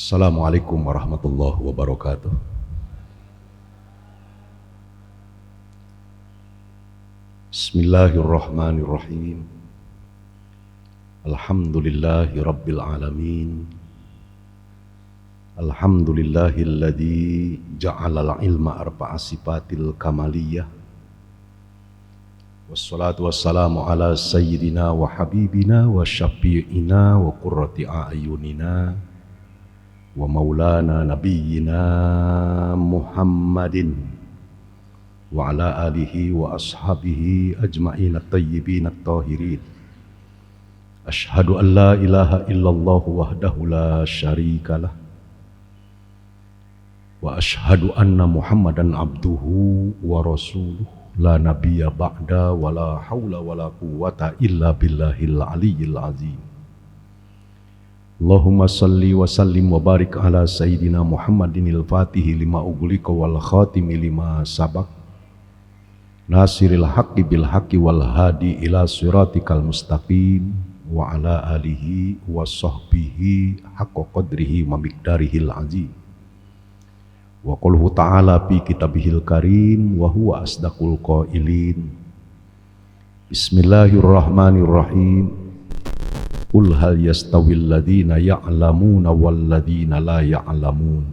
Assalamualaikum warahmatullahi wabarakatuh. Bismillahirrahmanirrahim. Alhamdulillahi rabbil alamin. Alhamdulillahilladzi ja'alal ilma arba'a sifatil kamaliyah. Wassalatu wassalamu ala sayyidina wa habibina wa syafi'ina wa qurrati a'yunina wa maulana nabiyyina Muhammadin wa ala alihi wa ashabihi ajma'in at-tayyibin at-tahirin. Ashhadu an la ilaha illallah wahdahu la syarikalah wa ashhadu anna Muhammadan abduhu wa rasuluh la nabiyya ba'da wa la hawla wa la quwwata illa billahil aliyyil azim. Allahumma salli wa sallim wa barik ala sayyidina Muhammadinil fatihi lima ughliqa wal khatimi lima sabaq nasiril haqqi bil haqqi wal hadi ila siratikal mustaqim wa ala alihi wa sahbihi haqqa qadrihi wa miqdarihil azim. Wa qulhu ta'ala fi kitabihil karim wa huwa asdaqul qailin. Bismillahirrahmanirrahim. Qul hal yastawil ladzina ya'lamuna wal ladzina la ya'lamun.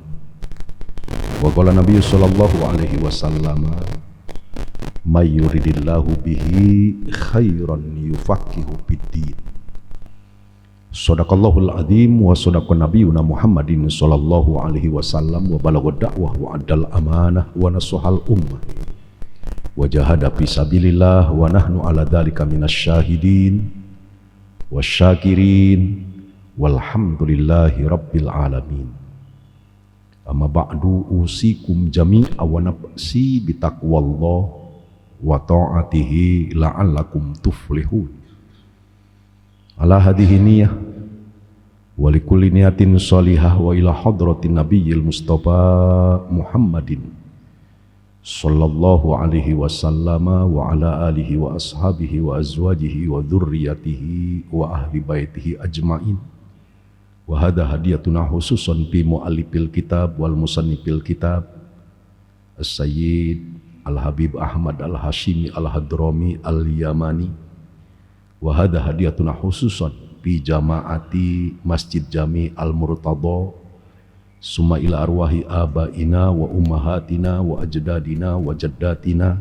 Wa qala Nabi sallallahu alaihi wasallam, may yuridillahu bihi khairan yufaqihu fid-din. Shadaqallahul azim wa shadaqa nabiyuna Muhammadin sallallahu alaihi wasallam wa balagha da'wah wa addal amanah wa nasahal ummah wa jahada fi sabilillah wa nahnu ala dzalika minasyahidin wasyakirin walhamdulillahi rabbil alamin. Amma ba'du usikum jami'a wa nafsi bitaqwallah wa ta'atihi la'allakum tuflihun. Ala hadhihi niyah wa likulli niyatin shalihah wa ila hadratin nabiyil mustafa Muhammadin sallallahu alaihi wasallam wa ala alihi wa ashabihi wa azwajihi wa dhurriyyatihi wa ahli baitihi ajma'in. Wa hadha hadiyatuna khususan fi muallifil kitab wal musannifil kitab As-Sayyid Al-Habib Ahmad Al-Hashimi Al-Hadrami Al-Yamani. Wa hadha hadiyatuna khususan fi jama'ati Masjid Jami Al-Murtada summa ila arwahi abaina wa ummahatina wa ajdadina wa jaddatina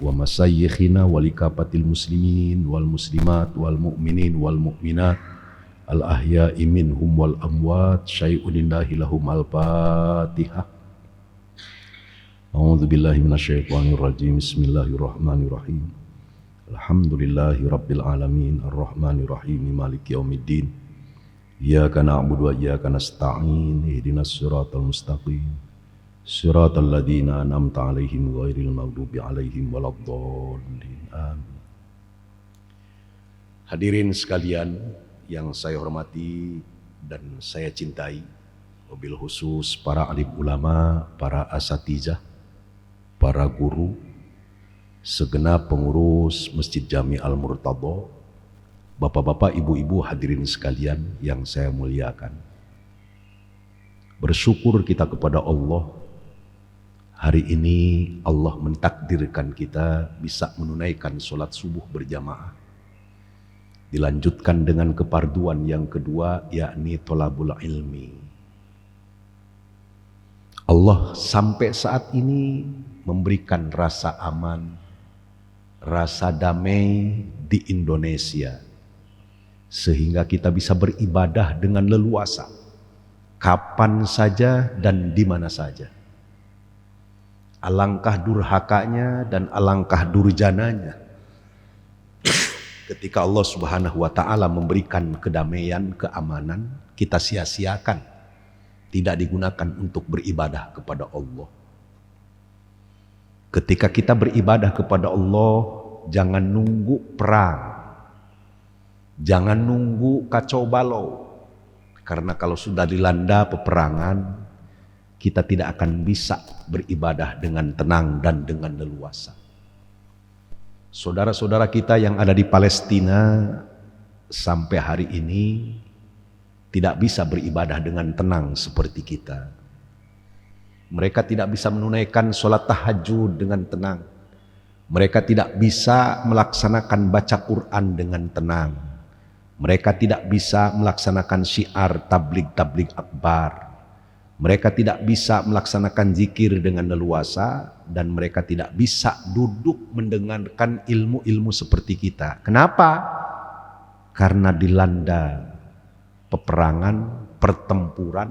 wa masayyikhina wa likapatil muslimin wal muslimat wal mu'minin wal mu'minat al ahya'i minhum wal amwat syai'un lillahi lahum al fatihah. A'udzu billahi minasyaitonir rajim. Bismillahirrahmanirrahim. Alhamdulillahi rabbil alamin arrahmanir rahim maliki yaumiddin. Iyyaka na'budu wa iyyaka nasta'in ihdinas siratal mustaqim siratal ladzina an'amta 'alaihim ghairil maghdubi 'alaihim waladdallin. Amin. Hadirin sekalian yang saya hormati dan saya cintai, wabil khusus para alim ulama, para asatizah, para guru, segenap pengurus Masjid Jami Al-Murtada, bapak-bapak, ibu-ibu, hadirin sekalian yang saya muliakan. Bersyukur kita kepada Allah, hari ini Allah mentakdirkan kita bisa menunaikan sholat subuh berjamaah. Dilanjutkan dengan keparduan yang kedua, yakni tolabul ilmi. Allah sampai saat ini memberikan rasa aman, rasa damai di Indonesia, sehingga kita bisa beribadah dengan leluasa, kapan saja dan di mana saja. Alangkah durhakanya dan alangkah durjananya ketika Allah Subhanahu wa ta'ala memberikan kedamaian, keamanan, kita sia-siakan, tidak digunakan untuk beribadah kepada Allah. Ketika kita beribadah kepada Allah, jangan nunggu perang, jangan nunggu kacau balau, karena kalau sudah dilanda peperangan, kita tidak akan bisa beribadah dengan tenang dan dengan leluasa. Saudara-saudara kita yang ada di Palestina sampai hari ini tidak bisa beribadah dengan tenang seperti kita. Mereka tidak bisa menunaikan sholat tahajud dengan tenang. Mereka tidak bisa melaksanakan baca Quran dengan tenang. Mereka tidak bisa melaksanakan syiar tabligh akbar. Mereka tidak bisa melaksanakan zikir dengan leluasa, dan mereka tidak bisa duduk mendengarkan ilmu-ilmu seperti kita. Kenapa? Karena dilanda peperangan, pertempuran,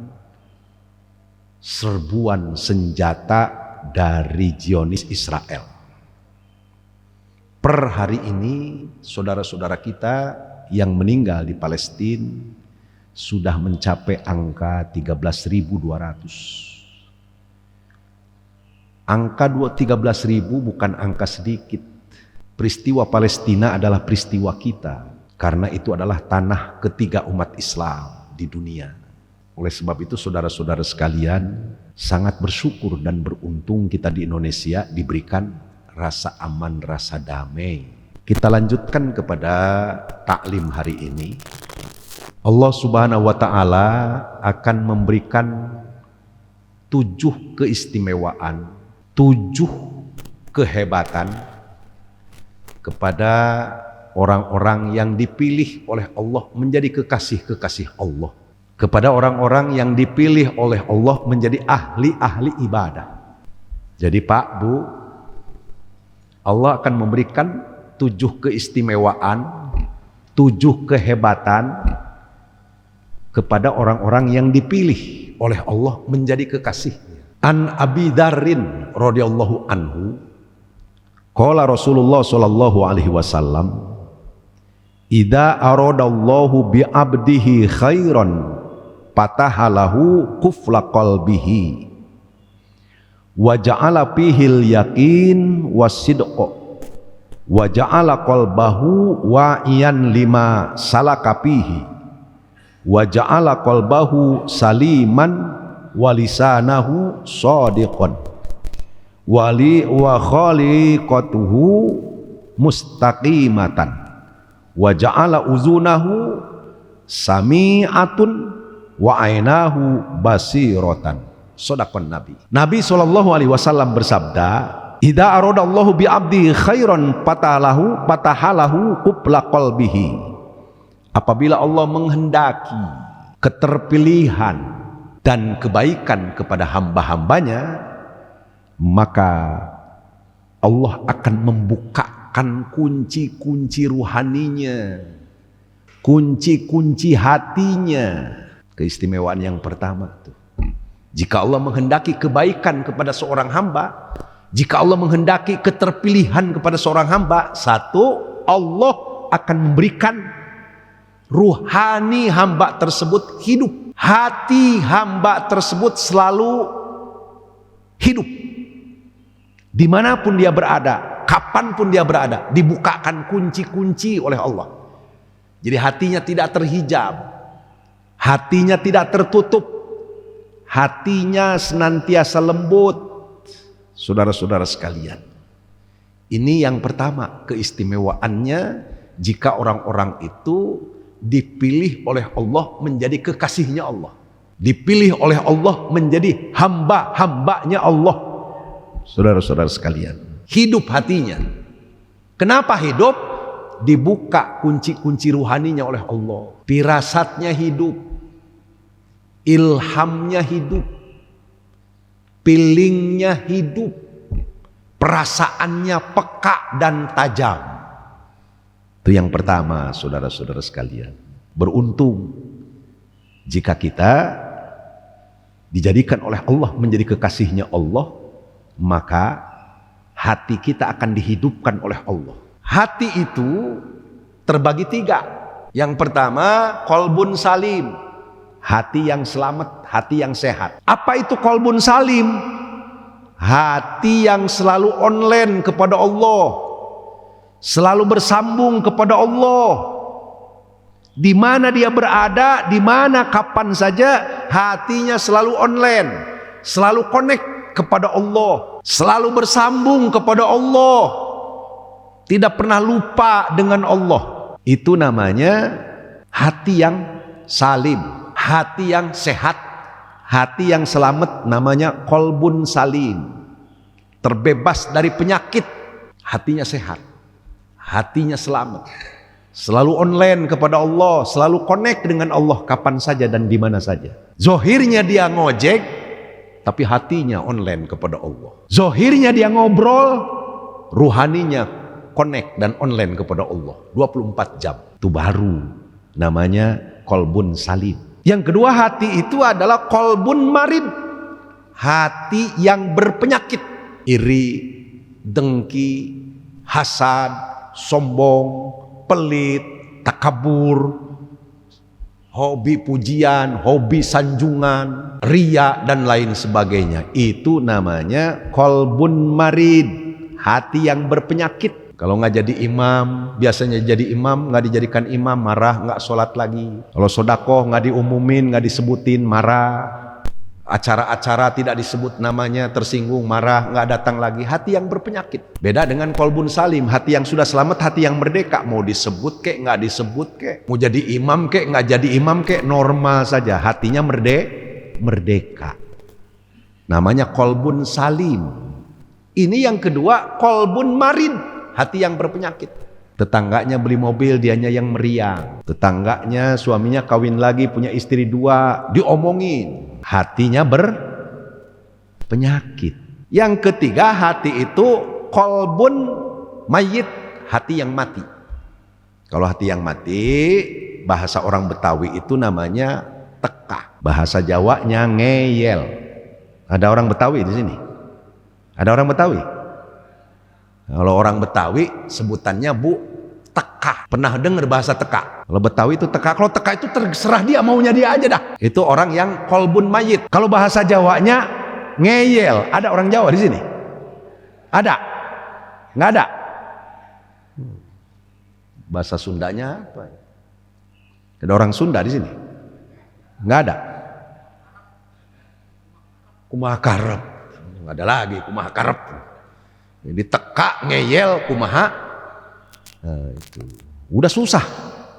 serbuan senjata dari Zionis Israel. Per hari ini saudara-saudara kita yang meninggal di Palestina sudah mencapai angka 13.200. Angka 13.000 bukan angka sedikit. Peristiwa Palestina adalah peristiwa kita, karena itu adalah tanah ketiga umat Islam di dunia. Oleh sebab itu saudara-saudara sekalian, sangat bersyukur dan beruntung kita di Indonesia diberikan rasa aman, rasa damai. Kita lanjutkan kepada taklim hari ini. Allah Subhanahu wa ta'ala akan memberikan 7 keistimewaan, 7 kehebatan kepada orang-orang yang dipilih oleh Allah menjadi kekasih-kekasih Allah, kepada orang-orang yang dipilih oleh Allah menjadi ahli-ahli ibadah. Jadi Pak, Bu, Allah akan memberikan 7 keistimewaan, 7 kehebatan kepada orang-orang yang dipilih oleh Allah menjadi kekasih. An Abi Dzarrin radhiyallahu anhu, qala Rasulullah sallallahu alaihi wasallam, idza aradallahu bi 'abdihi khairan fatahalahu qufla qalbihi wa ja'ala fihil yaqin wasidqa wa ja'ala qalbahu wa'iyan lima salaka fihi wa ja'ala qalbahu saliman wa lisanahu shadiqan wa khaliqatuhu mustaqimatan wa ja'ala uzunahu sami'atun wa ainahu basiratan. Shadaqan Nabi. Nabi SAW bersabda, idza aradallahu bi 'abdi khairan fatahalahu qubla qalbihi. Apabila Allah menghendaki keterpilihan dan kebaikan kepada hamba-hambanya, maka Allah akan membukakan kunci-kunci ruhaninya, kunci-kunci hatinya. Keistimewaan yang pertama tuh. Jika Allah menghendaki kebaikan kepada seorang hamba, jika Allah menghendaki keterpilihan kepada seorang hamba, satu, Allah akan memberikan ruhani hamba tersebut hidup. Hati hamba tersebut selalu hidup. Dimanapun dia berada, kapanpun dia berada, dibukakan kunci-kunci oleh Allah. Jadi hatinya tidak terhijab, hatinya tidak tertutup, hatinya senantiasa lembut. Saudara-saudara sekalian, ini yang pertama keistimewaannya, jika orang-orang itu dipilih oleh Allah menjadi kekasihnya Allah, dipilih oleh Allah menjadi hamba-hambanya Allah. Saudara-saudara sekalian, hidup hatinya. Kenapa hidup? Dibuka kunci-kunci ruhaninya oleh Allah. Firasatnya hidup, ilhamnya hidup, feelingnya hidup, perasaannya peka dan tajam. Itu yang pertama, saudara-saudara sekalian. Beruntung jika kita dijadikan oleh Allah menjadi kekasihnya Allah, maka hati kita akan dihidupkan oleh Allah. Hati itu terbagi 3. Yang pertama, qalbun salim, hati yang selamat, hati yang sehat. Apa itu qalbun salim? Hati yang selalu online kepada Allah, selalu bersambung kepada Allah. Di mana dia berada, di mana kapan saja, hatinya selalu online, selalu connect kepada Allah, selalu bersambung kepada Allah, tidak pernah lupa dengan Allah. Itu namanya hati yang salim, hati yang sehat, hati yang selamat namanya qalbun salim. Terbebas dari penyakit, hatinya sehat, hatinya selamat. Selalu online kepada Allah, selalu connect dengan Allah kapan saja dan di mana saja. Zohirnya dia ngojek, tapi hatinya online kepada Allah. Zohirnya dia ngobrol, ruhaninya connect dan online kepada Allah 24 jam. Itu baru namanya qalbun salim. Yang kedua, hati itu adalah qalbun marid, hati yang berpenyakit. Iri, dengki, hasad, sombong, pelit, takabur, hobi pujian, hobi sanjungan, riya dan lain sebagainya. Itu namanya qalbun marid, hati yang berpenyakit. Kalau nggak jadi imam, biasanya jadi imam, nggak dijadikan imam, marah, nggak sholat lagi. Kalau sodakoh nggak diumumin, nggak disebutin, marah. Acara-acara tidak disebut namanya, tersinggung, marah, nggak datang lagi. Hati yang berpenyakit. Beda dengan qalbun salim, hati yang sudah selamat, hati yang merdeka. Mau disebut kek, nggak disebut kek, mau jadi imam kek, nggak jadi imam kek, normal saja. Hatinya merdeka. Namanya qalbun salim. Ini yang kedua, qalbun marid, hati yang berpenyakit. Tetangganya beli mobil, dianya yang meriang. Tetangganya suaminya kawin lagi, punya istri 2, diomongin. Hatinya berpenyakit. Yang ketiga, hati itu qalbun mayyit, hati yang mati. Kalau hati yang mati, bahasa orang Betawi itu namanya teka. Bahasa Jawanya ngeyel. Ada orang Betawi di sini? Ada orang Betawi? Kalau orang Betawi sebutannya Bu teka. Pernah dengar bahasa teka? Kalau Betawi itu teka. Kalau teka itu terserah dia, maunya dia aja dah. Itu orang yang qalbun mayyit. Kalau bahasa Jawanya ngeyel. Ada orang Jawa di sini? Ada? Nggak ada? Bahasa Sundanya apa? Ada orang Sunda di sini? Nggak ada? Kumaha karep. Nggak ada lagi kumaha karep. Jadi teka, ngeyel, kumaha. Nah, itu udah susah.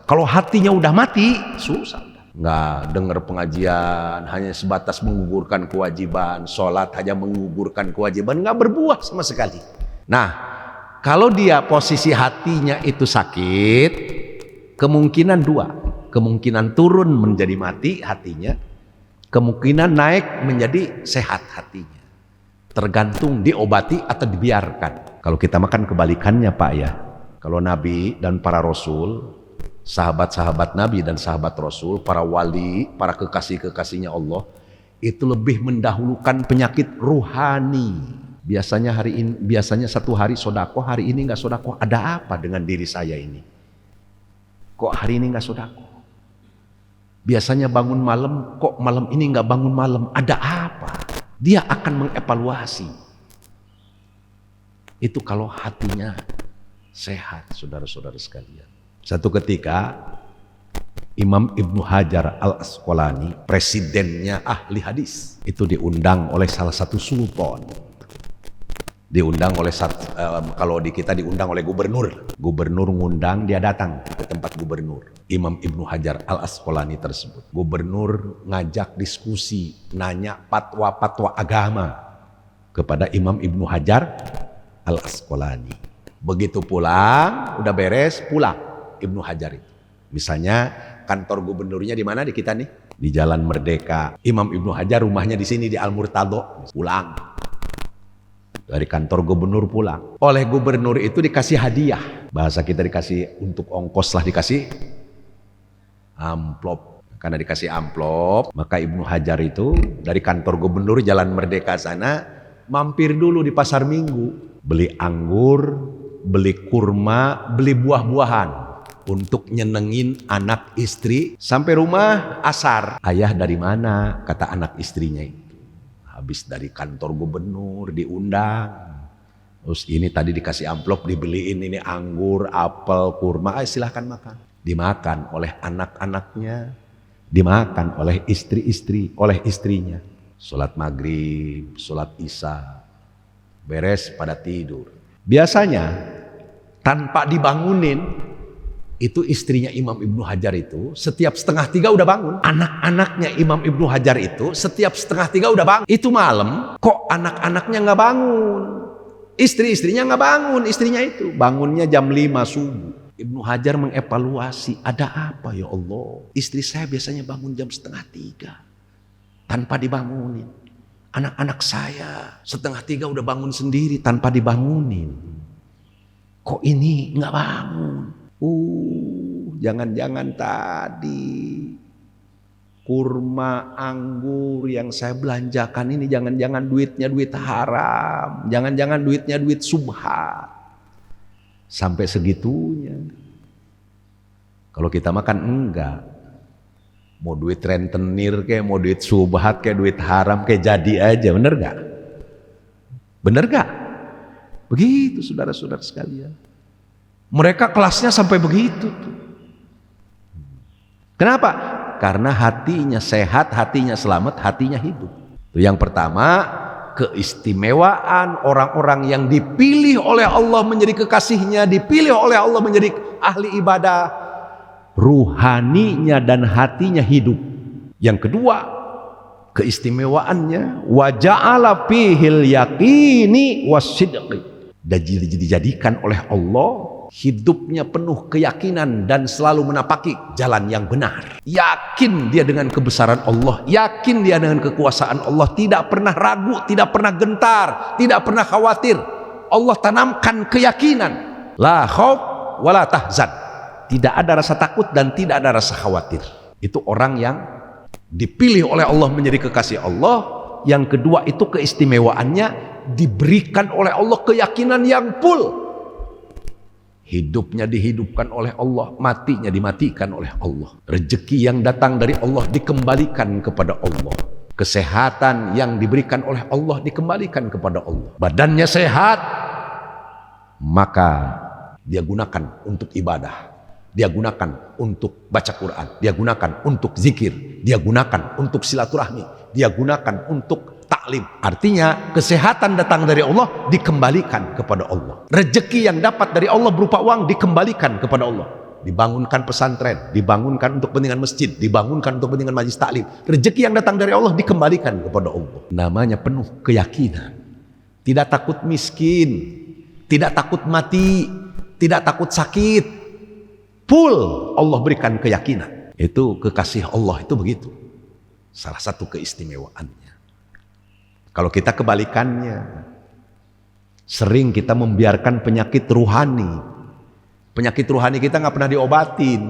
Kalau hatinya udah mati, susah. Nggak dengar pengajian, hanya sebatas menggugurkan kewajiban. Sholat hanya menggugurkan kewajiban, nggak berbuah sama sekali. Nah, kalau dia posisi hatinya itu sakit, kemungkinan 2. Kemungkinan turun menjadi mati hatinya, kemungkinan naik menjadi sehat hatinya. Tergantung diobati atau dibiarkan. Kalau kita makan kebalikannya Pak ya. Kalau Nabi dan para Rasul, sahabat-sahabat Nabi dan sahabat Rasul, para wali, para kekasih-kekasihnya Allah, itu lebih mendahulukan penyakit ruhani. Biasanya satu hari sodako, hari ini nggak sodako. Ada apa dengan diri saya ini? Kok hari ini nggak sodako? Biasanya bangun malam, kok malam ini nggak bangun malam? Ada apa? Dia akan mengevaluasi. Itu kalau hatinya sehat, saudara-saudara sekalian. Satu ketika Imam Ibnu Hajar Al-Asqalani, presidennya ahli hadis, itu diundang oleh salah satu sultan. Diundang oleh kalau di kita diundang oleh gubernur. Gubernur ngundang, dia datang ke tempat gubernur. Imam Ibnu Hajar Al-Asqalani tersebut. Gubernur ngajak diskusi, nanya fatwa-fatwa agama kepada Imam Ibnu Hajar Al-Asqalani. Begitu pulang, udah beres, pulang Ibnu Hajar itu. Misalnya kantor gubernurnya di mana di kita nih? Di Jalan Merdeka. Imam Ibnu Hajar rumahnya di sini di Al-Murtado. Pulang. Dari kantor gubernur pulang. Oleh gubernur itu dikasih hadiah. Bahasa kita dikasih untuk ongkos lah, dikasih amplop. Karena dikasih amplop, maka Ibnu Hajar itu dari kantor gubernur Jalan Merdeka sana mampir dulu di pasar Minggu. Beli anggur, beli kurma, beli buah-buahan untuk nyenengin anak istri. Sampai rumah asar. Ayah dari mana? Kata anak istrinya itu. Habis dari kantor gubernur diundang. Terus ini tadi dikasih amplop, dibeliin ini anggur, apel, kurma. Silahkan makan. Dimakan oleh anak-anaknya. Dimakan oleh istri-istri, oleh istrinya. Sholat maghrib, sholat isya. Beres pada tidur. Biasanya tanpa dibangunin, Itu istrinya Imam Ibnu Hajar itu setiap 2:30 udah bangun. Anak-anaknya Imam Ibnu Hajar itu setiap 2:30 udah bangun. Itu malam kok anak-anaknya nggak bangun, istri-istrinya nggak bangun. Istrinya itu bangunnya jam 5 subuh. Ibnu Hajar mengevaluasi, ada apa ya Allah? Istri saya biasanya bangun jam 2:30 tanpa dibangunin. Anak-anak saya 2:30 udah bangun sendiri tanpa dibangunin. Kok ini nggak bangun? Jangan-jangan tadi kurma anggur yang saya belanjakan ini jangan-jangan duitnya duit haram, jangan-jangan duitnya duit subhat. Sampai segitunya. Kalau kita makan enggak. Mau duit rentenir kayak, mau duit subhat kayak, duit haram kayak, jadi aja. Bener gak? Bener gak? Begitu saudara-saudara sekalian. Mereka kelasnya sampai begitu tuh. Kenapa? Karena hatinya sehat, hatinya selamat, hatinya hidup. Itu yang pertama, keistimewaan orang-orang yang dipilih oleh Allah menjadi kekasihnya, dipilih oleh Allah menjadi ahli ibadah, ruhaninya dan hatinya hidup. Yang kedua, keistimewaannya wa ja'ala fihil yaqini wasidqi, dan dijadikan oleh Allah hidupnya penuh keyakinan dan selalu menapaki jalan yang benar. Yakin dia dengan kebesaran Allah, yakin dia dengan kekuasaan Allah, tidak pernah ragu, tidak pernah gentar, tidak pernah khawatir. Allah tanamkan keyakinan, la khauf wala tahzan, tidak ada rasa takut dan tidak ada rasa khawatir. Itu orang yang dipilih oleh Allah menjadi kekasih Allah. Yang kedua itu keistimewaannya diberikan oleh Allah keyakinan yang full. Hidupnya dihidupkan oleh Allah, matinya dimatikan oleh Allah. Rezeki yang datang dari Allah dikembalikan kepada Allah. Kesehatan yang diberikan oleh Allah dikembalikan kepada Allah. Badannya sehat, maka dia gunakan untuk ibadah. Dia gunakan untuk baca Quran. Dia gunakan untuk zikir. Dia gunakan untuk silaturahmi. Dia gunakan untuk taklim. Artinya kesehatan datang dari Allah dikembalikan kepada Allah. Rezeki yang dapat dari Allah berupa uang dikembalikan kepada Allah. Dibangunkan pesantren, dibangunkan untuk kepentingan masjid, dibangunkan untuk kepentingan majelis taklim. Rezeki yang datang dari Allah dikembalikan kepada Allah. Namanya penuh keyakinan. Tidak takut miskin, tidak takut mati, tidak takut sakit. Full Allah berikan keyakinan. Itu kekasih Allah itu begitu. Salah satu keistimewaannya. Kalau kita kebalikannya, sering kita membiarkan penyakit ruhani. Penyakit ruhani kita nggak pernah diobatin.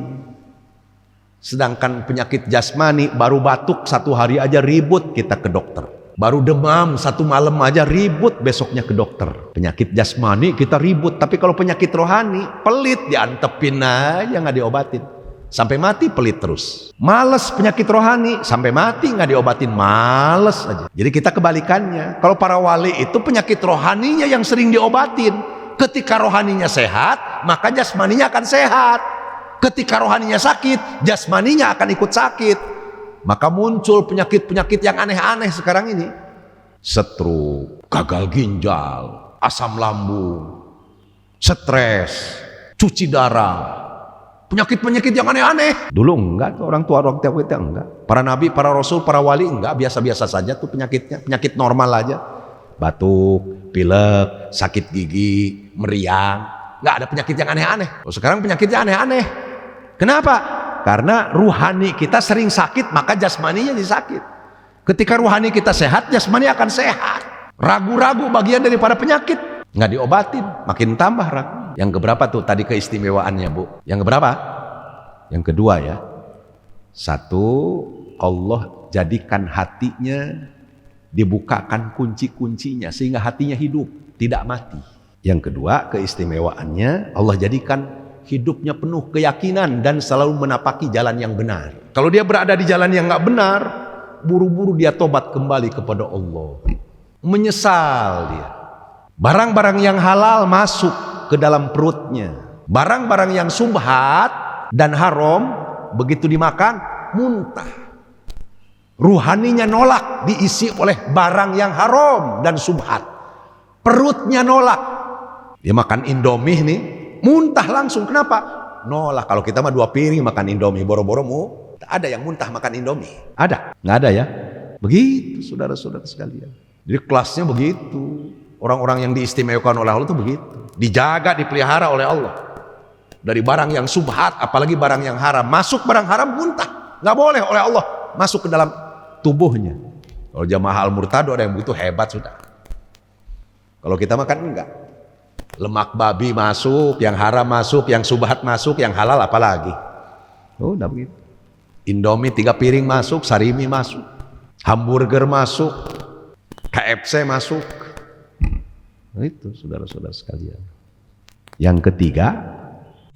Sedangkan penyakit jasmani, baru batuk 1 hari aja ribut kita ke dokter. Baru demam 1 malam aja ribut besoknya ke dokter. Penyakit jasmani kita ribut, tapi kalau penyakit rohani pelit, diantepin aja nggak diobatin. Sampai mati pelit terus. Males penyakit rohani, sampai mati nggak diobatin, males aja. Jadi kita kebalikannya. Kalau para wali itu penyakit rohaninya yang sering diobatin. Ketika rohaninya sehat, maka jasmaninya akan sehat. Ketika rohaninya sakit, jasmaninya akan ikut sakit. Maka muncul penyakit-penyakit yang aneh-aneh sekarang ini. Stroke, gagal ginjal, asam lambung, stres, cuci darah. Penyakit-penyakit yang aneh-aneh. Dulu enggak tuh, orang tua kita enggak. Para nabi, para rasul, para wali enggak, biasa-biasa saja tuh penyakitnya. Penyakit normal aja. Batuk, pilek, sakit gigi, meriang. Enggak ada penyakit yang aneh-aneh. Sekarang penyakitnya aneh-aneh. Kenapa? Karena ruhani kita sering sakit, maka jasmaninya jadi sakit. Ketika ruhani kita sehat, jasmani akan sehat. Ragu-ragu bagian daripada penyakit. Nggak diobatin, makin tambah ragu. Yang keberapa tuh tadi keistimewaannya, Bu? Yang keberapa? Yang kedua ya. 1, Allah jadikan hatinya, dibukakan kunci-kuncinya sehingga hatinya hidup, tidak mati. Yang kedua keistimewaannya, Allah jadikan hidupnya penuh keyakinan dan selalu menapaki jalan yang benar. Kalau dia berada di jalan yang nggak benar, buru-buru dia tobat kembali kepada Allah. Menyesal dia. Barang-barang yang halal masuk ke dalam perutnya. Barang-barang yang subhat dan haram begitu dimakan muntah. Ruhaninya nolak, diisi oleh barang yang haram dan subhat. Perutnya nolak. Dia makan Indomie nih, muntah langsung. Kenapa? Nolak. Kalau kita mah 2 piring makan Indomie, boro-boro ada yang muntah makan Indomie? Ada? Nggak ada ya? Begitu saudara-saudara sekalian. Jadi kelasnya begitu. Orang-orang yang diistimewakan oleh Allah itu begitu. Dijaga, dipelihara oleh Allah. Dari barang yang subhat, apalagi barang yang haram. Masuk barang haram muntah. Nggak boleh oleh Allah masuk ke dalam tubuhnya. Kalau jamaah al-murtado ada yang begitu hebat sudah. Kalau kita makan enggak. Lemak babi masuk, yang haram masuk, yang subhat masuk, yang halal apalagi. Udah begitu. Indomie 3 piring masuk, sarimi masuk. Hamburger masuk, KFC masuk. Itu saudara-saudara sekalian. Yang ketiga,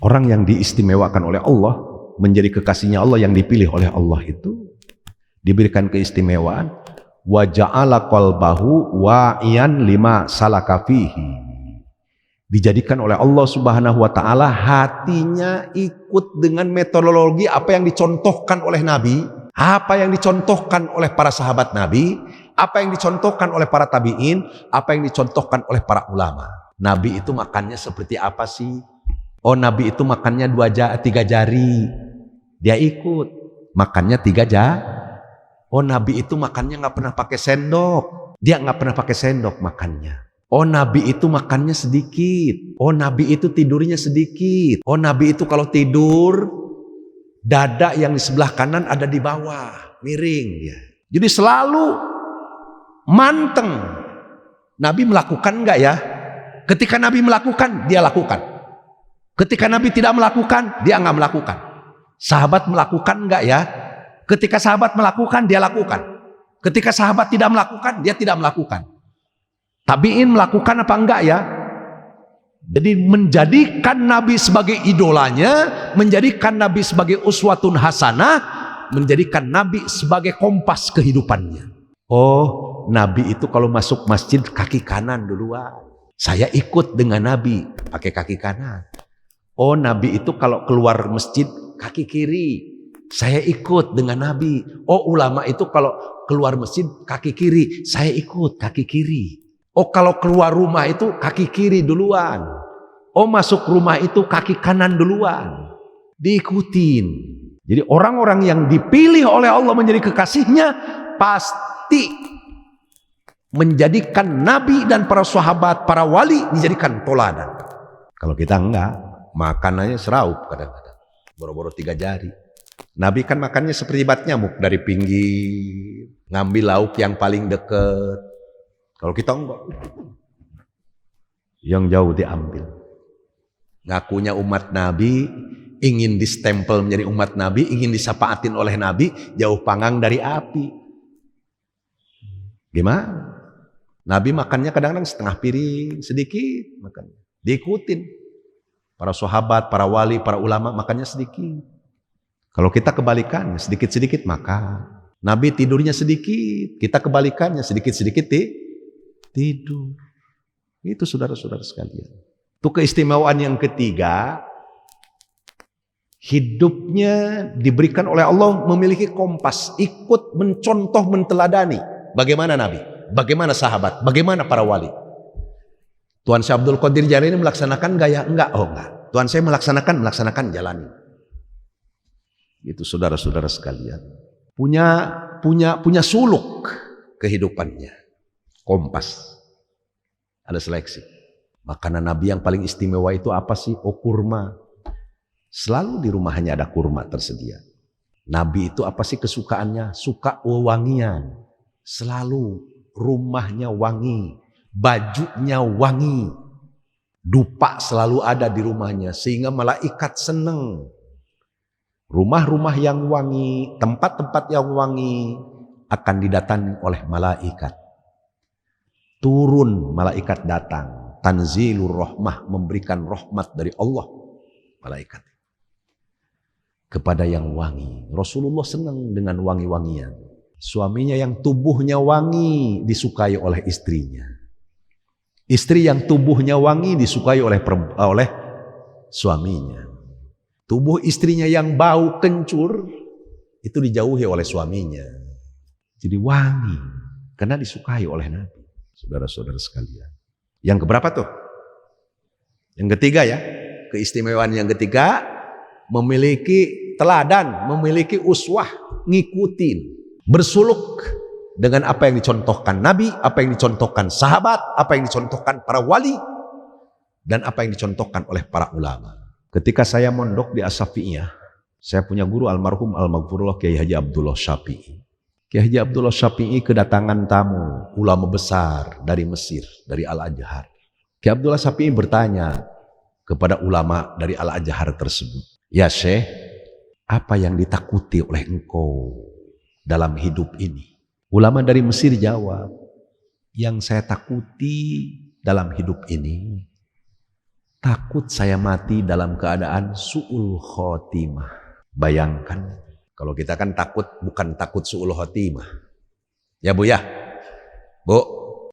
orang yang diistimewakan oleh Allah, menjadi kekasihnya Allah, yang dipilih oleh Allah itu diberikan keistimewaan. Wa ja'ala qalbahu wa'iyan lima salaka fihi. Dijadikan oleh Allah Subhanahu wa taala hatinya ikut dengan metodologi apa yang dicontohkan oleh Nabi, apa yang dicontohkan oleh para sahabat Nabi, apa yang dicontohkan oleh para tabi'in, apa yang dicontohkan oleh para ulama. Nabi itu makannya seperti apa sih? Oh, Nabi itu makannya 3 jari. Dia ikut. Makannya 3 jari. Oh, Nabi itu makannya nggak pernah pakai sendok. Dia nggak pernah pakai sendok makannya. Oh, Nabi itu makannya sedikit. Oh, Nabi itu tidurnya sedikit. Oh, Nabi itu kalau tidur, dada yang di sebelah kanan ada di bawah. Miring dia. Jadi selalu manteng. Nabi melakukan enggak ya? Ketika Nabi melakukan, dia lakukan. Ketika Nabi tidak melakukan, dia enggak melakukan. Sahabat melakukan enggak ya? Ketika sahabat melakukan, dia lakukan. Ketika sahabat tidak melakukan, dia tidak melakukan. Tabi'in melakukan apa enggak ya? Jadi menjadikan Nabi sebagai idolanya, menjadikan Nabi sebagai uswatun hasanah, menjadikan Nabi sebagai kompas kehidupannya. Oh, Nabi itu kalau masuk masjid kaki kanan duluan. Saya ikut dengan Nabi pakai kaki kanan. Oh, Nabi itu kalau keluar masjid kaki kiri. Saya ikut dengan Nabi. Oh, ulama itu kalau keluar masjid kaki kiri. Saya ikut kaki kiri. Oh, kalau keluar rumah itu kaki kiri duluan. Oh, masuk rumah itu kaki kanan duluan. Diikutin. Jadi orang-orang yang dipilih oleh Allah menjadi kekasihnya pasti menjadikan Nabi dan para sahabat, para wali dijadikan toladan. Kalau kita enggak, makanannya seraup kadang-kadang. Boro-boro 3 jari. Nabi kan makannya seperti bat nyamuk dari pinggir. Ngambil lauk yang paling dekat. Kalau kita enggak. Yang jauh diambil. Ngakunya umat Nabi, ingin distempel menjadi umat Nabi, ingin disapaatin oleh Nabi, jauh panggang dari api. Gimana? Nabi makannya kadang-kadang setengah piring, sedikit makan. Diikutin. Para sahabat, para wali, para ulama makannya sedikit. Kalau kita kebalikannya, sedikit-sedikit makan. Nabi tidurnya sedikit, kita kebalikannya, sedikit-sedikit tidur. Itu saudara-saudara sekalian. Itu keistimewaan yang ketiga. Hidupnya diberikan oleh Allah memiliki kompas, ikut mencontoh, menteladani. Bagaimana Nabi? Bagaimana sahabat? Bagaimana para wali? Tuan Syekh Abdul Qadir Jailani melaksanakan gaya? Enggak, oh enggak. Tuan saya melaksanakan jalani. Itu saudara-saudara sekalian. Punya suluk kehidupannya. Kompas. Ada seleksi. Makanan Nabi yang paling istimewa itu apa sih? Oh, kurma. Selalu di rumahnya ada kurma tersedia. Nabi itu apa sih kesukaannya? Suka wewangian. Selalu rumahnya wangi, bajunya wangi, dupa selalu ada di rumahnya sehingga malaikat senang. Rumah-rumah yang wangi, tempat-tempat yang wangi akan didatangi oleh malaikat. Turun malaikat datang, tanzilur rahmah, memberikan rahmat dari Allah malaikat kepada yang wangi. Rasulullah senang dengan wangi-wangian. Suaminya yang tubuhnya wangi disukai oleh istrinya. Istri yang tubuhnya wangi disukai oleh suaminya. Tubuh istrinya yang bau kencur itu dijauhi oleh suaminya. Jadi wangi karena disukai oleh Nabi. Saudara-saudara sekalian. Yang keberapa tuh? Yang ketiga ya. Keistimewaan yang ketiga, memiliki teladan, memiliki uswah, ngikutin, bersuluk dengan apa yang dicontohkan Nabi, apa yang dicontohkan sahabat, apa yang dicontohkan para wali, dan apa yang dicontohkan oleh para ulama. Ketika saya mondok di As-Syafi'iyah, saya punya guru almarhum al-maghfurullah Kiai Haji Abdullah Syafi'i. Kiai Haji Abdullah Syafi'i kedatangan tamu ulama besar dari Mesir, dari Al-Azhar. Kiai Abdullah Syafi'i bertanya kepada ulama dari Al-Azhar tersebut, "Ya Syekh, apa yang ditakuti oleh engkau dalam hidup ini?" Ulama dari Mesir jawab, "Yang saya takuti dalam hidup ini, takut saya mati dalam keadaan su'ul khotimah." Bayangkan, kalau kita kan takut, bukan takut su'ul khotimah. Ya Bu ya? Bu,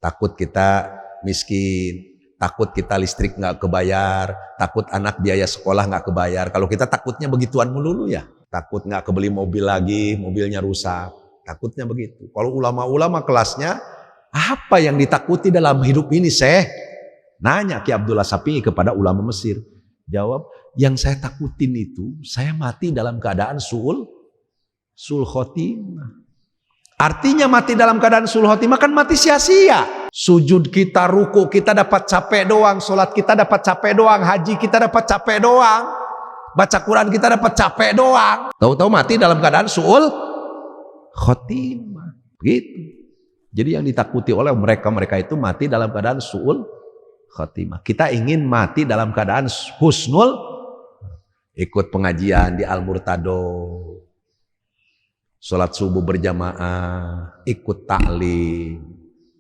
takut kita miskin, takut kita listrik nggak kebayar, takut anak biaya sekolah nggak kebayar. Kalau kita takutnya begituan melulu ya. Takut nggak kebeli mobil lagi, mobilnya rusak. Takutnya begitu. Kalau ulama-ulama kelasnya, apa yang ditakuti dalam hidup ini, Syekh? Nanya Ki Abdullah Syafi'i kepada ulama Mesir. Jawab, yang saya takutin itu, saya mati dalam keadaan su'ul khotimah. Artinya mati dalam keadaan su'ul khotimah kan mati sia-sia. Sujud kita, ruku kita dapat capek doang, sholat kita dapat capek doang, haji kita dapat capek doang, baca Quran kita dapat capek doang. Tahu-tahu mati dalam keadaan su'ul khotimah. Begitu. Jadi yang ditakuti oleh mereka itu mati dalam keadaan su'ul khotimah. Kita ingin mati dalam keadaan husnul, ikut pengajian di Al-Murtado, sholat subuh berjamaah, ikut ta'lim,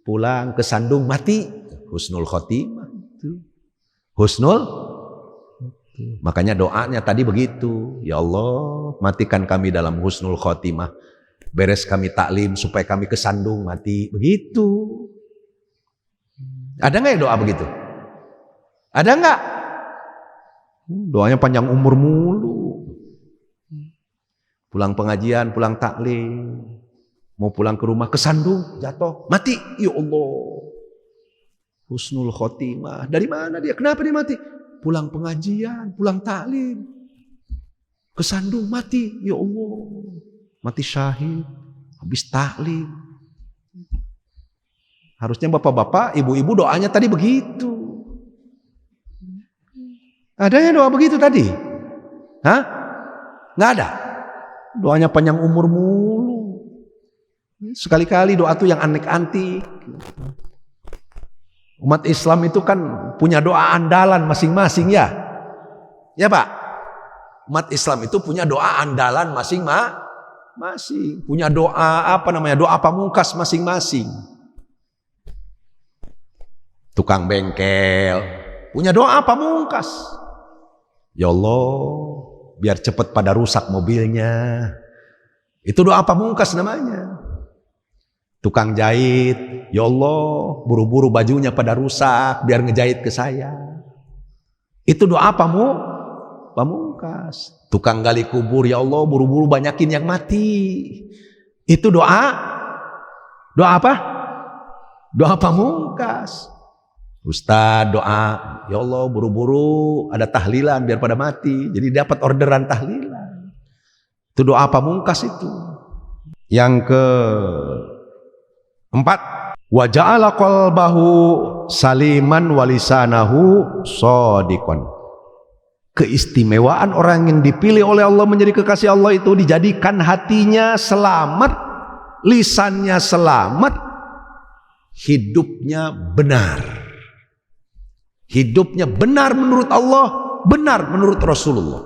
pulang ke Sandung mati, husnul khotimah. Husnul, makanya doanya tadi begitu, ya Allah matikan kami dalam husnul khotimah, beres kami taklim supaya kami ke Sandung mati, begitu. Ada nggak ya doa begitu? Ada nggak? Doanya panjang umur mulu. Pulang pengajian, pulang taklim, mau pulang ke rumah ke Sandung, jatuh, mati, ya Allah. Husnul khotimah. Dari mana dia? Kenapa dia mati? Pulang pengajian, pulang taklim, ke Sandung mati, ya Allah. Mati syahid, habis taklim. Harusnya bapak-bapak, ibu-ibu doanya tadi begitu. Ada ya doa begitu tadi? Hah? Nggak ada. Doanya panjang umur mulu. Sekali-kali doa tuh yang antik-antik. Umat Islam itu kan punya doa andalan masing-masing ya. Ya Pak? Umat Islam itu punya doa andalan masing-masing. Punya doa doa pamungkas masing-masing. Tukang bengkel punya doa pamungkas. Ya Allah, biar cepat pada rusak mobilnya. Itu doa pamungkas namanya. Tukang jahit, ya Allah, buru-buru bajunya pada rusak, biar ngejahit ke saya. Itu doa pamungkas. Tukang gali kubur, ya Allah, buru-buru banyakin yang mati. Itu doa apa? Doa pamungkas. Ustaz doa, ya Allah buru-buru ada tahlilan biar pada mati, jadi dapat orderan tahlilan. Itu doa pamungkas itu. Yang keempat, wa ja'ala qalbahu saliman wa lisanahu shadiqan. Keistimewaan orang yang dipilih oleh Allah menjadi kekasih Allah itu dijadikan hatinya selamat, lisannya selamat, hidupnya benar. Hidupnya benar menurut Allah, benar menurut Rasulullah.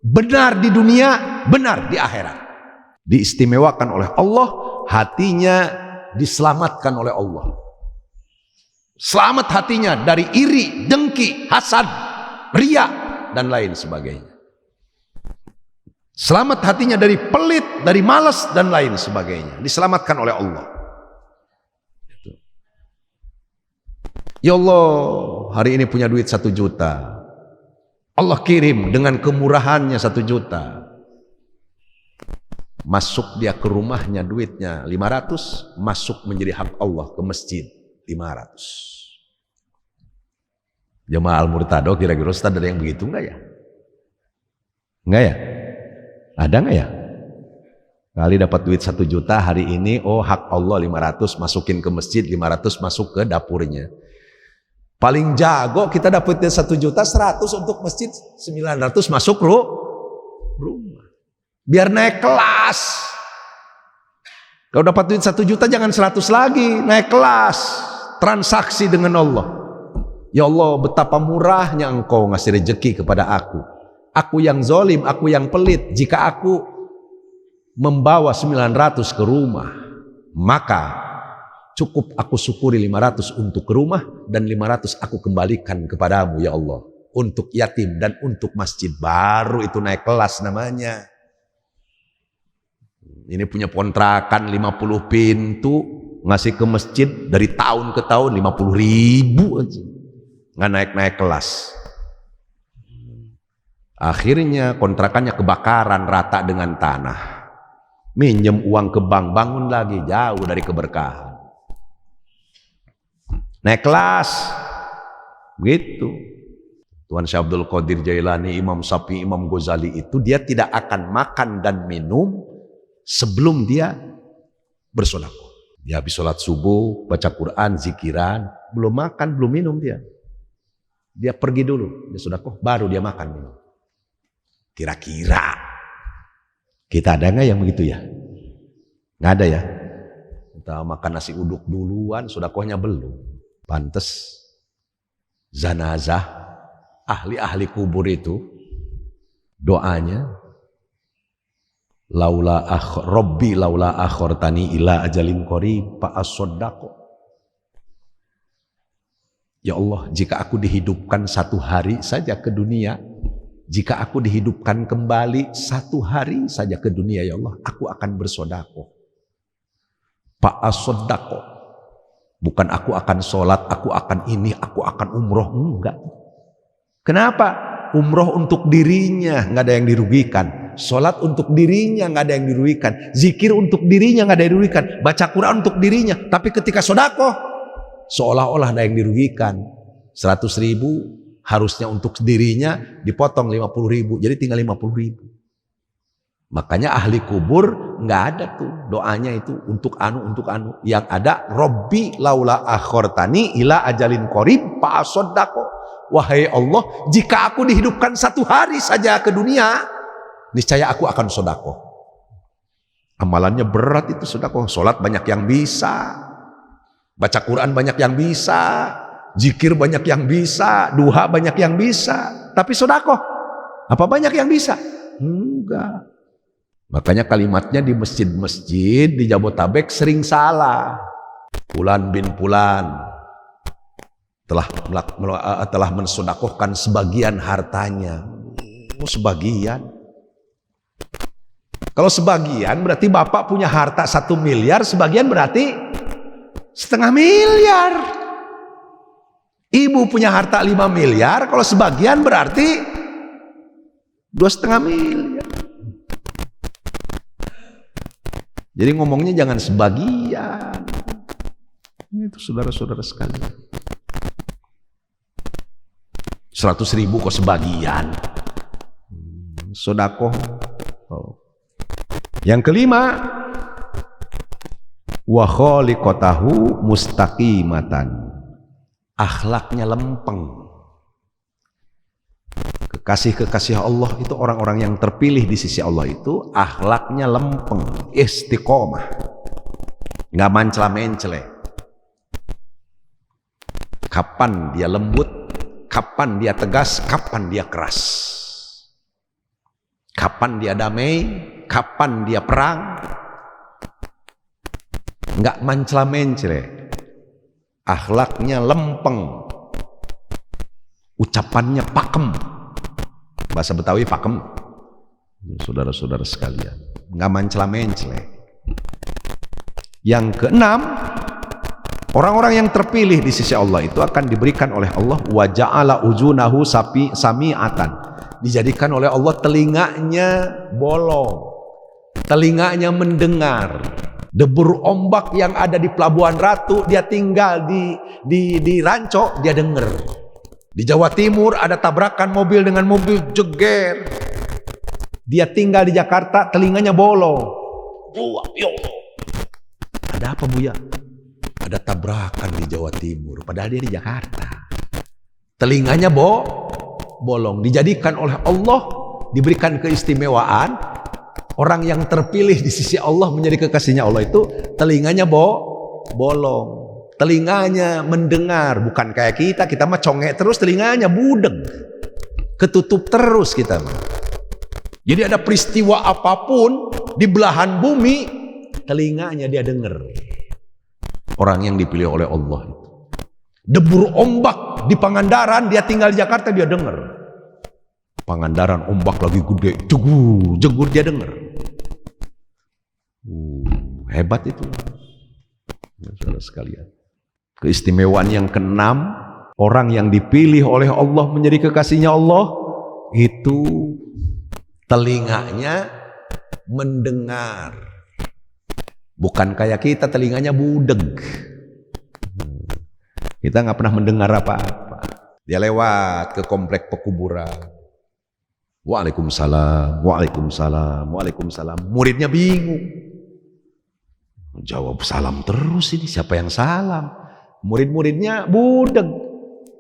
Benar di dunia, benar di akhirat. Diistimewakan oleh Allah, hatinya diselamatkan oleh Allah. Selamat hatinya dari iri, dengki, hasad, riya, dan lain sebagainya. Selamat hatinya dari pelit, dari malas, dan lain sebagainya. Diselamatkan oleh Allah. Ya Allah, hari ini punya duit 1 juta. Allah kirim dengan kemurahannya 1 juta. Masuk dia ke rumahnya duitnya 500, masuk menjadi hak Allah ke masjid 500. Jemaah Al-Murtado kira-kira Ustaz ada yang begitu enggak ya? Enggak ya? Ada enggak ya? Kali dapat duit 1 juta hari ini, oh hak Allah 500 masukin ke masjid, 500 masuk ke dapurnya. Paling jago kita dapetin 1 juta, 100 untuk masjid, 900 masuk rumah. Biar naik kelas. Kalau dapat duit 1 juta jangan 100 lagi, naik kelas. Transaksi dengan Allah. Ya Allah, betapa murahnya Engkau ngasih rezeki kepada aku. Aku yang zalim, aku yang pelit. Jika aku membawa 900 ke rumah, maka cukup aku syukuri 500 untuk ke rumah dan 500 aku kembalikan kepadamu ya Allah, untuk yatim dan untuk masjid. Baru itu naik kelas namanya. Ini punya kontrakan 50 pintu, ngasih ke masjid dari tahun ke tahun 50.000 aja, nggak naik-naik kelas. Akhirnya kontrakannya kebakaran rata dengan tanah. Minjem uang ke bank, bangun lagi, jauh dari keberkahan. Naik kelas. Begitu. Tuan Syekh Abdul Qadir Jailani, Imam Syafi'i, Imam Ghazali itu dia tidak akan makan dan minum sebelum dia bersedekah. Dia habis sholat subuh, baca Quran, zikiran, belum makan, belum minum dia. Dia pergi dulu, dia sedekah, baru dia makan minum. Kira-kira kita ada nggak yang begitu ya? Nggak ada ya? Kita makan nasi uduk duluan, sedekahnya belum. Pantes zanazah, ahli-ahli kubur itu doanya Rabbi laula akhortani ila ajalin qarib fa asaddaqu. Ya Allah, jika aku dihidupkan 1 hari saja ke dunia, jika aku dihidupkan kembali 1 hari saja ke dunia ya Allah, aku akan bersedekah. Fa asaddaqu. Bukan aku akan sholat, aku akan ini, aku akan umroh, enggak. Kenapa? Umroh untuk dirinya nggak ada yang dirugikan. Sholat untuk dirinya nggak ada yang dirugikan. Zikir untuk dirinya nggak ada yang dirugikan. Baca Quran untuk dirinya. Tapi ketika sedekah seolah-olah ada yang dirugikan. 100.000 harusnya untuk dirinya dipotong 50.000. Jadi tinggal 50.000. Makanya ahli kubur nggak ada tuh doanya itu untuk anu. Yang ada Rabbi laula akhortani ila ajalin qarib fa asaddaqu. Wahai Allah, jika aku dihidupkan 1 hari saja ke dunia, niscaya aku akan sedekah. Amalannya berat itu sedekah. Sholat banyak yang bisa, baca Quran banyak yang bisa, zikir banyak yang bisa, duha banyak yang bisa. Tapi sedekah, apa banyak yang bisa? Enggak. Makanya kalimatnya di masjid-masjid di Jabotabek sering salah. Fulan bin Fulan telah mensedekahkan sebagian hartanya. Oh, sebagian. Kalau sebagian berarti bapak punya harta 1 miliar, sebagian berarti 0,5 miliar. Ibu punya harta 5 miliar, kalau sebagian berarti 2,5 miliar. Jadi ngomongnya jangan sebagian. Itu saudara-saudara sekalian. 100.000 kok sebagian. Sedekah. Yang kelima, wa khaliqatahu mustaqimatan. Akhlaknya lempeng. Kekasih-kekasih Allah itu orang-orang yang terpilih di sisi Allah itu akhlaknya lempeng, istiqomah. Enggak mancela-mencele. Kapan dia lembut, kapan dia tegas, kapan dia keras. Kapan dia damai, kapan dia perang. Enggak mancela-mencele. Akhlaknya lempeng. Ucapannya pakem. Bahasa Betawi pakem. Saudara-saudara sekalian, enggak mancela-mencele. Yang keenam, orang-orang yang terpilih di sisi Allah itu akan diberikan oleh Allah wa ja'ala ujunahu sami'atan. Dijadikan oleh Allah telinganya bolong, telinganya mendengar. Debur ombak yang ada di Pelabuhan Ratu, dia tinggal di Ranco, dia dengar. Di Jawa Timur ada tabrakan mobil dengan mobil, jeger. Dia tinggal di Jakarta, telinganya bolong. Wah, ya Allah. Ada apa Buya? Ada tabrakan di Jawa Timur, padahal dia di Jakarta. Telinganya bolong. Dijadikan oleh Allah, diberikan keistimewaan. Orang yang terpilih di sisi Allah menjadi kekasihnya Allah itu telinganya bolong. Telinganya mendengar, bukan kayak kita mah congek terus, telinganya budeg. Ketutup terus kita mah. Jadi ada peristiwa apapun di belahan bumi, telinganya dia dengar. Orang yang dipilih oleh Allah itu. Debur ombak di Pangandaran, dia tinggal di Jakarta, dia dengar. Pangandaran ombak lagi gede, jegur dia dengar. Hebat itu. Saudara sekalian. Keistimewaan yang keenam, orang yang dipilih oleh Allah menjadi kekasihnya Allah, itu telinganya mendengar. Bukan kayak kita, telinganya budeg. Kita nggak pernah mendengar apa-apa. Dia lewat ke komplek pekuburan. Waalaikumsalam, waalaikumsalam, waalaikumsalam. Muridnya bingung. Jawab salam terus ini, siapa yang salam? Murid-muridnya budeg.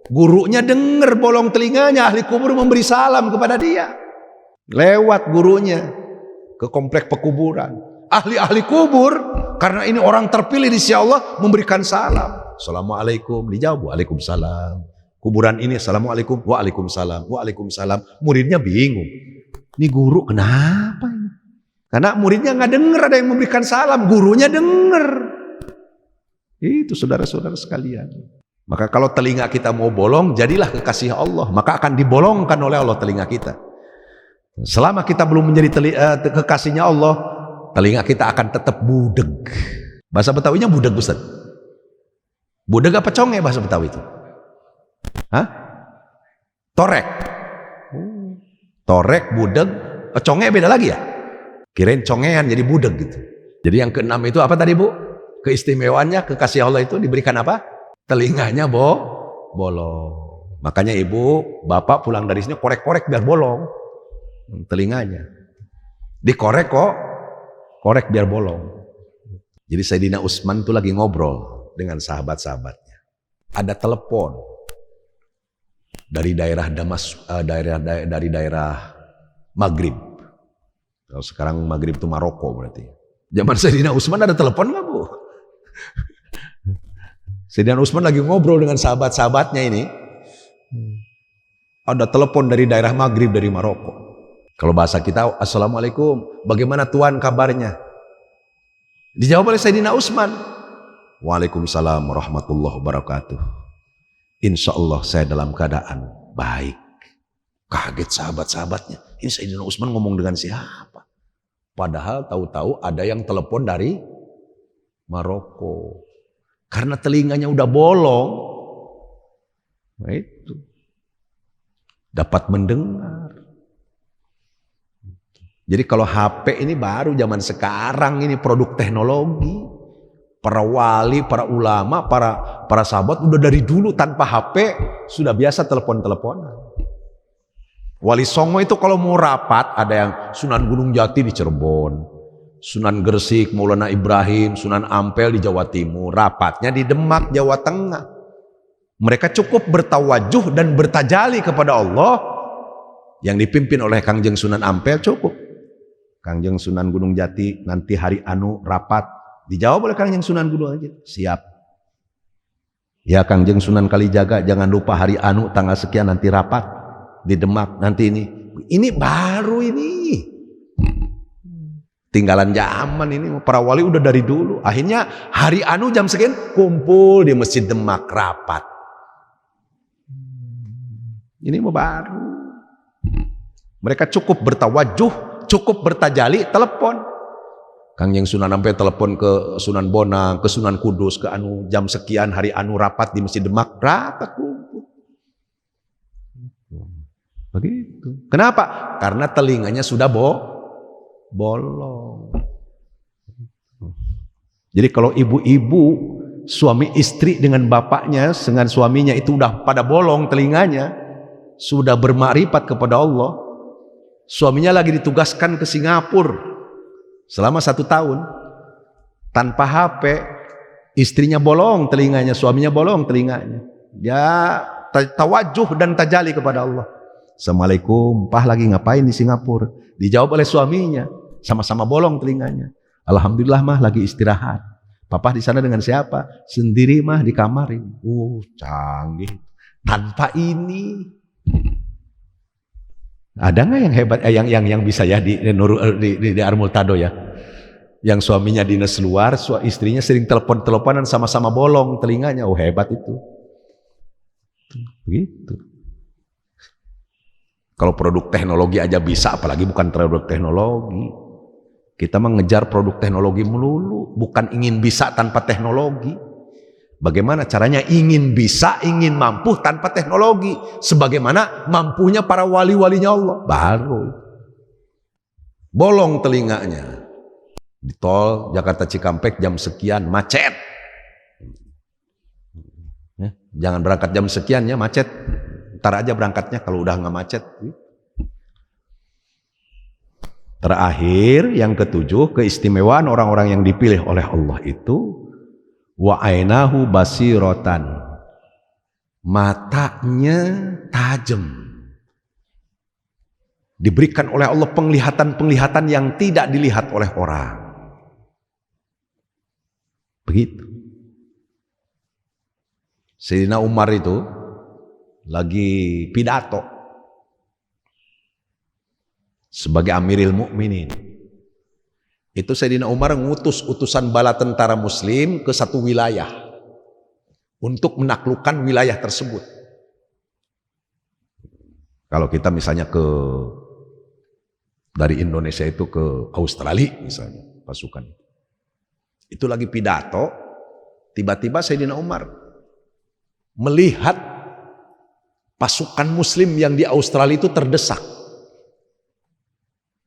Gurunya dengar bolong telinganya, ahli kubur memberi salam kepada dia. Lewat gurunya ke komplek pekuburan. Ahli-ahli kubur, karena ini orang terpilih di sisi Allah, memberikan salam. Assalamualaikum, dijawab waalaikumsalam. Kuburan ini assalamualaikum, waalaikumsalam, waalaikumsalam. Muridnya bingung. Ini guru kenapa ini? Karena muridnya nggak dengar ada yang memberikan salam, gurunya dengar. Itu saudara-saudara sekalian. Maka kalau telinga kita mau bolong, jadilah kekasih Allah. Maka akan dibolongkan oleh Allah telinga kita. Selama kita belum menjadi kekasihnya Allah, telinga kita akan tetap budeg. Bahasa Betawinya budeg, Ustaz. Budeg apa conge bahasa Betawi itu? Hah? Torek. Torek, budeg, conge beda lagi ya? Kirain congean jadi budeg gitu. Jadi yang keenam itu apa tadi Bu? Keistimewaannya kekasih Allah itu diberikan apa? Telinganya bolong. Makanya ibu, bapak pulang dari sini korek-korek biar bolong telinganya. Dikorek kok, korek biar bolong. Jadi Sayyidina Utsman tuh lagi ngobrol dengan sahabat-sahabatnya. Ada telepon dari daerah dari daerah Maghrib. Kalau sekarang Maghrib itu Maroko berarti. Zaman Sayyidina Utsman ada telepon nggak Bu? Sayyidina Utsman lagi ngobrol dengan sahabat-sahabatnya ini. Ada telepon dari daerah Maghrib dari Maroko. Kalau bahasa kita, Assalamualaikum, bagaimana Tuan kabarnya? Dijawab oleh Sayyidina Utsman. Waalaikumsalam warahmatullahi wabarakatuh. Insya Allah saya dalam keadaan baik. Kaget sahabat-sahabatnya. Ini Sayyidina Utsman ngomong dengan siapa? Padahal tahu-tahu ada yang telepon dari Maroko. Karena telinganya udah bolong. Nah itu. Dapat mendengar. Jadi kalau HP ini baru zaman sekarang, ini produk teknologi. Para wali, para ulama, para sahabat udah dari dulu tanpa HP sudah biasa telepon-teleponan. Wali Songo itu kalau mau rapat, ada yang Sunan Gunung Jati di Cirebon, Sunan Gresik, Maulana Ibrahim, Sunan Ampel di Jawa Timur, rapatnya di Demak, Jawa Tengah. Mereka cukup bertawajuh dan bertajali kepada Allah yang dipimpin oleh Kangjeng Sunan Ampel cukup. Kangjeng Sunan Gunung Jati nanti hari anu rapat, dijawab oleh Kangjeng Sunan Gunung Jati, siap. Ya Kangjeng Sunan Kalijaga, jangan lupa hari anu tanggal sekian nanti rapat di Demak nanti ini baru ini tinggalan zaman ini. Para wali udah dari dulu. Akhirnya hari anu jam sekian kumpul di Masjid Demak rapat. Ini mau baru. Mereka cukup bertawajuh, cukup bertajali, telepon. Kangjeng Sunan Ampel telepon ke Sunan Bonang, ke Sunan Kudus, ke anu jam sekian hari anu rapat di Masjid Demak, rapat kumpul. Begitu. Kenapa? Karena telinganya sudah bolong. Jadi kalau ibu-ibu, suami istri dengan bapaknya, dengan suaminya itu udah pada bolong telinganya, sudah bermakrifat kepada Allah, Suaminya lagi ditugaskan ke Singapura selama 1 tahun. Tanpa HP, istrinya bolong telinganya, suaminya bolong telinganya. Dia tawajuh dan tajali kepada Allah. Assalamualaikum, Pah lagi ngapain di Singapura? Dijawab oleh suaminya, sama-sama bolong telinganya. Alhamdulillah mah lagi istirahat. Papa di sana dengan siapa? Sendiri mah di kamar ini. Canggih. Tanpa ini, ada nggak yang hebat? Yang bisa ya di Armultado ya? Yang suaminya dinas luar, istrinya sering telepon-teleponan sama-sama bolong telinganya. Hebat itu. Begitu. Kalau produk teknologi aja bisa, apalagi bukan produk teknologi. Kita mengejar produk teknologi melulu, bukan ingin bisa tanpa teknologi. Bagaimana caranya ingin bisa, ingin mampu tanpa teknologi? Sebagaimana mampunya para wali-walinya Allah. Baru. Bolong telinganya. Di tol Jakarta Cikampek jam sekian macet. Jangan berangkat jam sekian ya, macet. Ntar aja berangkatnya kalau udah nggak macet. Terakhir yang ketujuh, keistimewaan orang-orang yang dipilih oleh Allah itu wa ainahu basiratan, matanya tajam. Diberikan oleh Allah penglihatan-penglihatan yang tidak dilihat oleh orang. Begitu. Sayyidina Umar itu lagi pidato sebagai Amiril Mukminin. Itu Sayyidina Umar ngutus utusan bala tentara muslim ke satu wilayah untuk menaklukkan wilayah tersebut. Kalau kita misalnya dari Indonesia itu ke Australia misalnya pasukan. Itu lagi pidato, tiba-tiba Sayyidina Umar melihat pasukan muslim yang di Australia itu terdesak.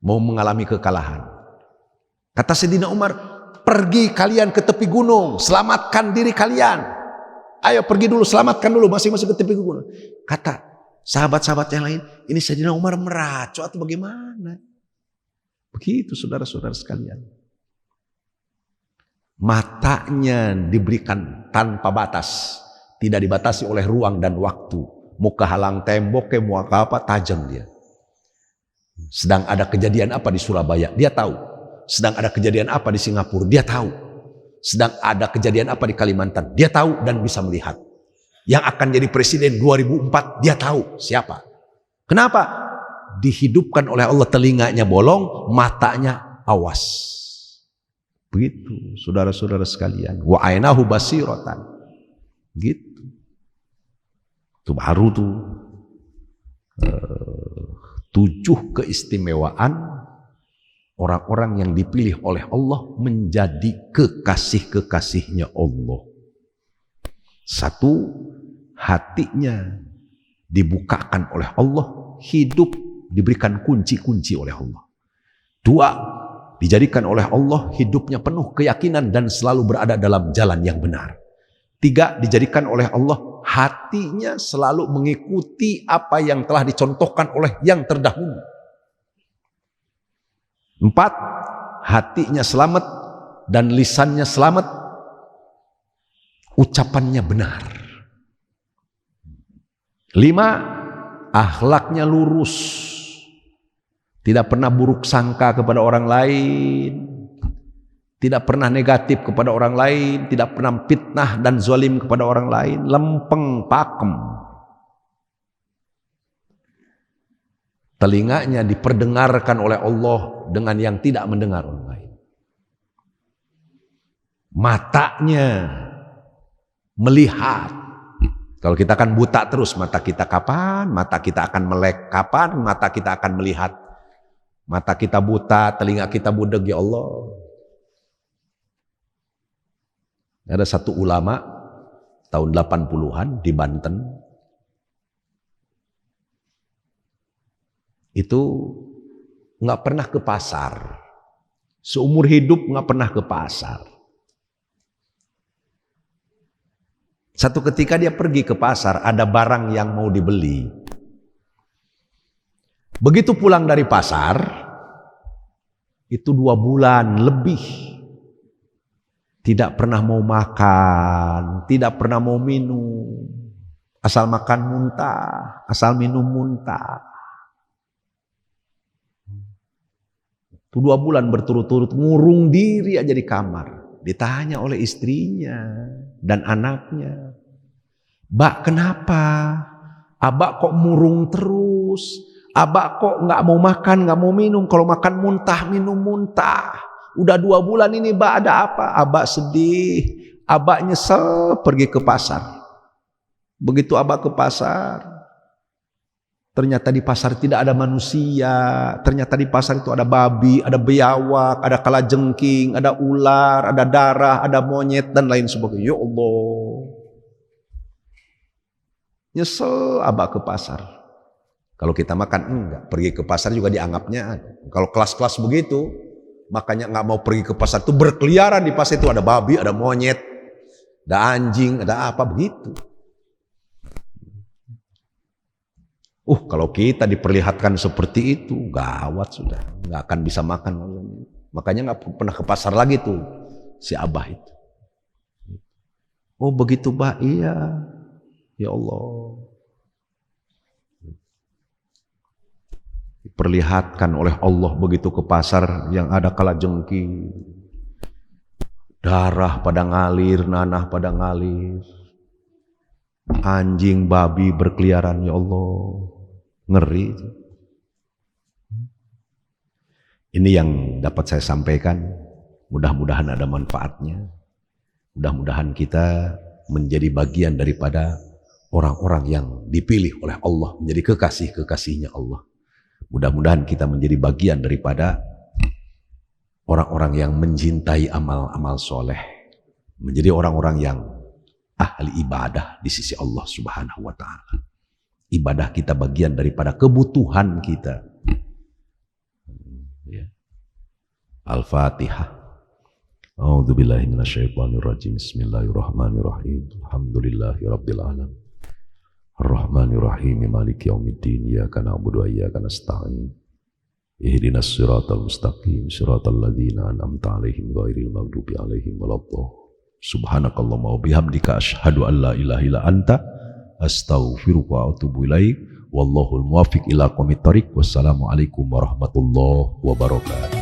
Mau mengalami kekalahan. Kata Sayyidina Umar, pergi kalian ke tepi gunung, selamatkan diri kalian. Ayo pergi dulu, selamatkan dulu masing-masing ke tepi gunung. Kata sahabat-sahabat yang lain, ini Sayyidina Umar meracau atau bagaimana? Begitu saudara-saudara sekalian. Matanya diberikan tanpa batas, tidak dibatasi oleh ruang dan waktu. Mau kehalang tembok, mau apa, tajam dia. Sedang ada kejadian apa di Surabaya, dia tahu. Sedang ada kejadian apa di Singapura, dia tahu. Sedang ada kejadian apa di Kalimantan, dia tahu dan bisa melihat. Yang akan jadi presiden 2004, dia tahu siapa. Kenapa? Dihidupkan oleh Allah, telinganya bolong, matanya awas. Begitu saudara-saudara sekalian. Wa ainahu basiratan. Gitu. Itu baru tuh 7 keistimewaan orang-orang yang dipilih oleh Allah menjadi kekasih-kekasihnya Allah. 1, hatinya dibukakan oleh Allah, hidup diberikan kunci-kunci oleh Allah. 2, dijadikan oleh Allah hidupnya penuh keyakinan dan selalu berada dalam jalan yang benar. 3, dijadikan oleh Allah hatinya selalu mengikuti apa yang telah dicontohkan oleh yang terdahulu. 4, hatinya selamat dan lisannya selamat, ucapannya benar. 5, akhlaknya lurus, tidak pernah buruk sangka kepada orang lain, tidak pernah negatif kepada orang lain, tidak pernah fitnah dan zalim kepada orang lain, lempeng pakem. Telinganya diperdengarkan oleh Allah dengan yang tidak mendengar orang lain. Matanya melihat. Kalau kita kan buta terus, mata kita kapan? Mata kita akan melek kapan? Mata kita akan melihat. Mata kita buta, telinga kita budeg, ya Allah. Ada satu ulama tahun 80-an di Banten. Itu nggak pernah ke pasar. Seumur hidup nggak pernah ke pasar. Satu ketika dia pergi ke pasar, ada barang yang mau dibeli. Begitu pulang dari pasar, itu 2 bulan lebih. Tidak pernah mau makan, tidak pernah mau minum. Asal makan muntah, asal minum muntah. Itu 2 bulan berturut-turut ngurung diri aja di kamar. Ditanya oleh istrinya dan anaknya, "Mbak, kenapa? Abak kok murung terus? Abak kok nggak mau makan, nggak mau minum? Kalau makan muntah, minum muntah. Udah 2 bulan ini, Mbak, ada apa?" Abak sedih, abak nyesel pergi ke pasar. Begitu abak ke pasar, ternyata di pasar tidak ada manusia. Ternyata di pasar itu ada babi, ada biawak, ada kalajengking, ada ular, ada darah, ada monyet, dan lain sebagainya. Ya Allah. Nyesel abak ke pasar. Kalau kita makan enggak, pergi ke pasar juga dianggapnya ada. Kalau kelas-kelas begitu, makanya nggak mau pergi ke pasar itu, berkeliaran di pasar itu ada babi, ada monyet, ada anjing, ada apa begitu. Kalau kita diperlihatkan seperti itu, gawat sudah, nggak akan bisa makan. Makanya nggak pernah ke pasar lagi tuh si abah itu. Oh begitu, Mbak? Iya. Ya Allah. Diperlihatkan oleh Allah begitu ke pasar yang ada kalajengking, darah pada ngalir, nanah pada ngalir, anjing, babi berkeliaran. Ya Allah. Ngeri. Ini yang dapat saya sampaikan. Mudah-mudahan ada manfaatnya. Mudah-mudahan kita menjadi bagian daripada orang-orang yang dipilih oleh Allah, menjadi kekasih-kekasihnya Allah. Mudah-mudahan kita menjadi bagian daripada orang-orang yang mencintai amal-amal soleh, menjadi orang-orang yang ahli ibadah di sisi Allah Subhanahu wa ta'ala. Ibadah kita bagian daripada kebutuhan kita. Al-Fatihah. A'udzubillahi minasyaitonirrajim. Bismillahirrahmanirrahim. Alhamdulillahirabbil alamin. Ar-Rahmanirrahim. Maliki yaumiddin. Iyyaka na'budu wa iyyaka nasta'in. Ihdinas siratal mustaqim. Siratal ladzina an'amta 'alaihim ghairil maghdubi 'alaihim waladdallin. Subhanakallahumma wa bihamdika asyhadu an la ilaha illa anta astaghfiruka wa atubu ilaik. Wallahul muwaffiq ila aqwamit thoriq. Wassalamualaikum warahmatullahi wabarakatuh.